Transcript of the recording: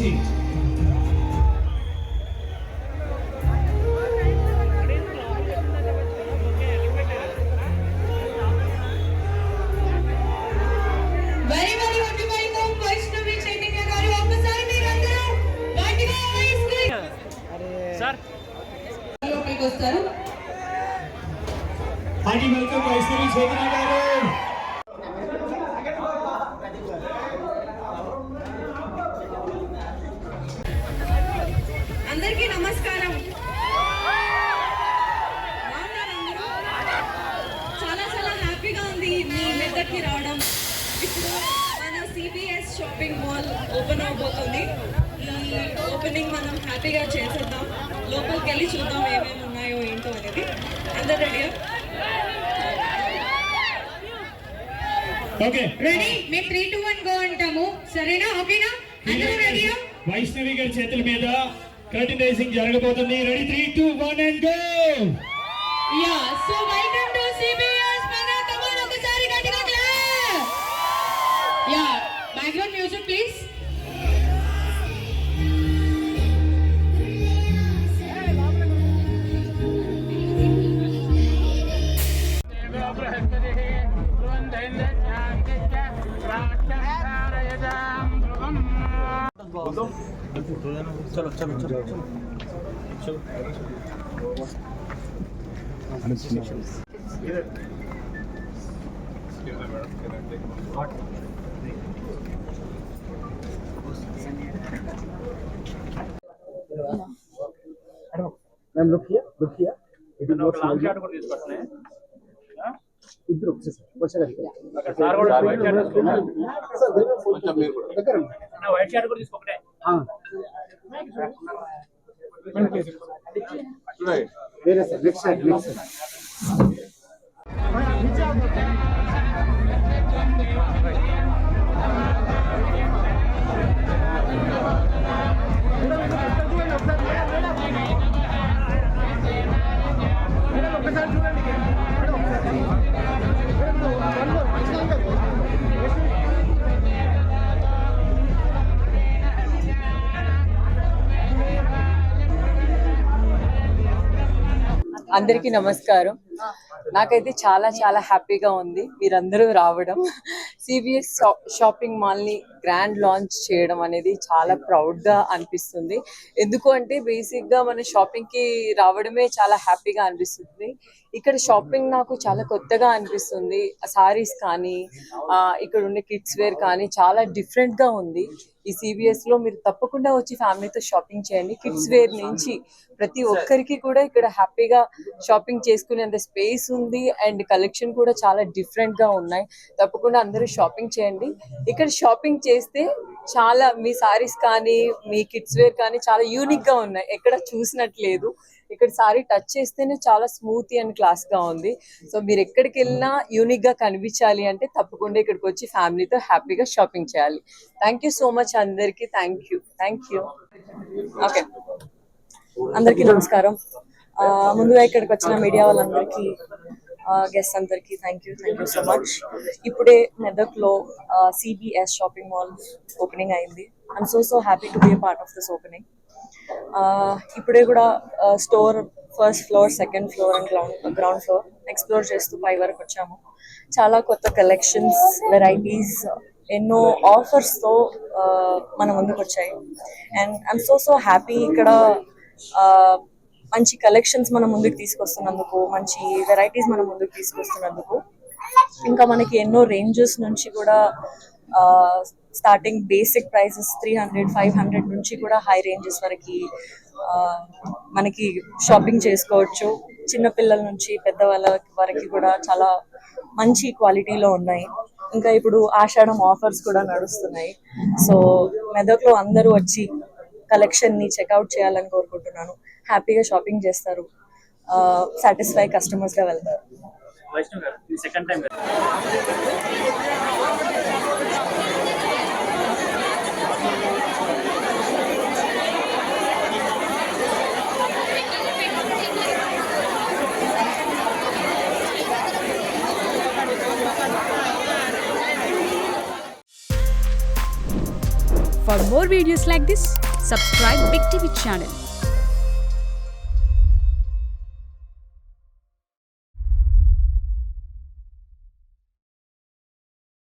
నుంచి hearty welcome Vaishnavi Chaitanya గారు. అందరికీ నమస్కారం. చాలా చాలా హ్యాపీగా ఉంది మీ మెదక్కి రావడం. ఇప్పుడు మన సిబిఎస్ షాపింగ్ మాల్ ఓపెన్ అవబోతుంది. ఈ ఓపెనింగ్ మనం హ్యాపీగా చేసేద్దాం. లోపలికి వెళ్ళి చూద్దాం ఏమేమి ఉన్నాయో ఏంటో అనేది. అందరు రెడీయా? Okay ready. మేము 3, 2, 1 గో అంటాము. సరేనా? ఓకేనా? అందరూ రెడీయా? వైష్ణవి గారి చేతుల మీద కర్టన్ రైజింగ్ జరగబోతుంది. Ready 3, 2, 1 and go. Yeah so welcome to CBS మన కమాన్. ఒకసారి గట్టిగా clap. Yeah background music please. चलो चलो चलो चलो ma'am look here it is not long shot को తీసుకొస్తానే ఇద్దరు వచ్చేసారు సార్ కూడా వైట్ షాట్ తీసుకున్నారు సార్ కొంచెం మీరు కూడా దగ్గర నా వైట్ షాట్ కూడా తీసుకోకటే వేరే సార్ నెక్స్ట్ సైడ్ అందరికీ నమస్కారం. నాకైతే చాలా చాలా హ్యాపీగా ఉంది మీరందరూ రావడం. సిబిఎస్ షాపింగ్ మాల్ని గ్రాండ్ లాంచ్ చేయడం అనేది చాలా ప్రౌడ్గా అనిపిస్తుంది. ఎందుకు అంటే బేసిక్గా మన షాపింగ్కి రావడమే చాలా హ్యాపీగా అనిపిస్తుంది. ఇక్కడ షాపింగ్ నాకు చాలా కొత్తగా అనిపిస్తుంది. సారీస్ కానీ ఇక్కడ ఉండే కిడ్స్ వేర్ కానీ చాలా డిఫరెంట్గా ఉంది. ఈ సిబిఎస్లో మీరు తప్పకుండా వచ్చి ఫ్యామిలీతో షాపింగ్ చేయండి. కిడ్స్ వేర్ నుంచి ప్రతి ఒక్కరికి కూడా ఇక్కడ హ్యాపీగా షాపింగ్ చేసుకునేంత స్పేస్ ఉంది అండ్ కలెక్షన్ కూడా చాలా డిఫరెంట్గా ఉన్నాయి. తప్పకుండా అందరూ షాపింగ్ చేయండి. ఇక్కడ షాపింగ్ చేస్తే చాలా మీ సారీస్ కానీ మీ కిడ్స్ వేర్ కానీ చాలా యూనిక్గా ఉన్నాయి. ఎక్కడ చూసినట్లేదు. ఇక్కడ సారీ టచ్ చేస్తేనే చాలా స్మూత్ అండ్ క్లాస్ గా ఉంది. సో మీరు ఎక్కడికి వెళ్ళినా యూనిక్ గా కనిపించాలి అంటే తప్పకుండా ఇక్కడికి వచ్చి ఫ్యామిలీతో హ్యాపీగా షాపింగ్ చేయాలి. థ్యాంక్ యూ సో మచ్ అందరికి. Thank you. ఓకే, అందరికీ నమస్కారం. ముందుగా ఇక్కడికి వచ్చిన మీడియా వాళ్ళందరికీ, గెస్ట్ అందరికీ థ్యాంక్ యూ సో మచ్. ఇప్పుడే మెదక్లో సిబిఎస్ షాపింగ్ మాల్ ఓపెనింగ్ అయింది. I'm so happy to be A part of this opening. ఇప్పుడే కూడా store first floor, second floor and ground floor explore చేస్తూ పై వరకు వచ్చాము. చాలా కొత్త కలెక్షన్స్, వెరైటీస్, ఎన్నో ఆఫర్స్తో మన ముందుకు వచ్చాయి. And I'm so happy. ఇక్కడ మంచి కలెక్షన్స్ మన ముందుకు తీసుకొస్తున్నందుకు, మంచి వెరైటీస్ మన ముందుకు తీసుకొస్తున్నందుకు, ఇంకా మనకి ఎన్నో రేంజెస్ నుంచి కూడా స్టార్టింగ్ బేసిక్ ప్రైసెస్ 300, 500 నుంచి కూడా హై రేంజెస్ వరకు మనకి షాపింగ్ చేసుకోవచ్చు. చిన్నపిల్లల నుంచి పెద్దవాళ్ళ వరకు కూడా చాలా మంచి క్వాలిటీలో ఉన్నాయి. ఇంకా ఇప్పుడు ఆషాఢం ఆఫర్స్ కూడా నడుస్తున్నాయి. సో మెదక్లో అందరూ వచ్చి కలెక్షన్ని చెక్అవుట్ చేయాలని కోరుకుంటున్నాను. హ్యాపీగా షాపింగ్ చేస్తారు, సాటిస్ఫై కస్టమర్స్గా వెళ్తారు. For For more videos like this, subscribe Big TV channel.